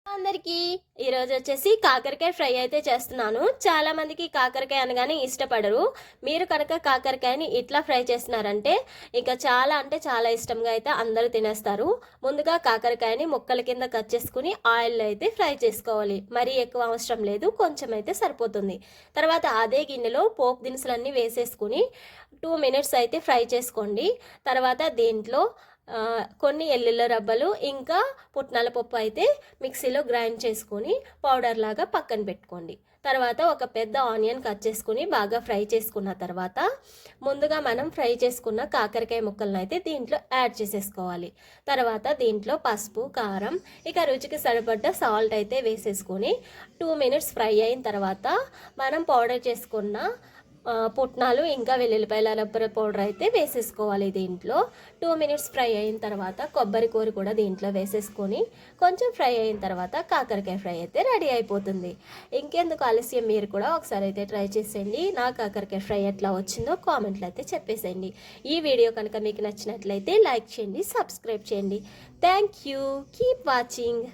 అందరికీ ఈరోజు వచ్చేసి కాకరకాయ ఫ్రై అయితే చేస్తున్నాను. చాలా మందికి కాకరకాయ అనగానే ఇష్టపడరు. మీరు కనుక కాకరకాయని ఇట్లా ఫ్రై చేస్తున్నారంటే ఇంకా చాలా అంటే చాలా ఇష్టంగా అయితే అందరూ తినేస్తారు. ముందుగా కాకరకాయని ముక్కల కింద కట్ చేసుకుని ఆయిల్లో అయితే ఫ్రై చేసుకోవాలి. మరీ ఎక్కువ అవసరం లేదు, కొంచెం అయితే సరిపోతుంది. తర్వాత అదే గిన్నెలో పోపు దినుసులన్నీ వేసేసుకుని 2 మినిట్స్ అయితే ఫ్రై చేసుకోండి. తర్వాత దీంట్లో కొన్ని ఎల్లుల్లి రబ్బలు ఇంకా పుట్నాల పప్పు అయితే మిక్సీలో గ్రైండ్ చేసుకొని పౌడర్ లాగా పక్కన పెట్టుకోండి. తర్వాత ఒక పెద్ద ఆనియన్ కట్ చేసుకుని బాగా ఫ్రై చేసుకున్న తర్వాత ముందుగా మనం ఫ్రై చేసుకున్న కాకరకాయ ముక్కలను అయితే దీంట్లో యాడ్ చేసేసుకోవాలి. తర్వాత దీంట్లో పసుపు, కారం, ఇక రుచికి సరిపడ్డ సాల్ట్ అయితే వేసేసుకొని 2 మినిట్స్ ఫ్రై అయిన తర్వాత మనం పౌడర్ చేసుకున్న పుట్నాలు ఇంకా వెల్లుల్లిపాయల రబ్బర్ పౌడర్ అయితే వేసేసుకోవాలి. దీంట్లో 2 మినిట్స్ ఫ్రై అయిన తర్వాత కొబ్బరి కూర కూడా దీంట్లో వేసేసుకొని కొంచెం ఫ్రై అయిన తర్వాత కాకరకాయ ఫ్రై అయితే రెడీ అయిపోతుంది. ఇంకెందుకు ఆలస్యం, మీరు కూడా ఒకసారి అయితే ట్రై చేసేయండి. నా కాకరకాయ ఫ్రై ఎట్లా వచ్చిందో కామెంట్లో అయితే చెప్పేసేయండి. ఈ వీడియో కనుక మీకు నచ్చినట్లయితే లైక్ చేయండి, సబ్స్క్రైబ్ చేయండి. Thank you, keep watching.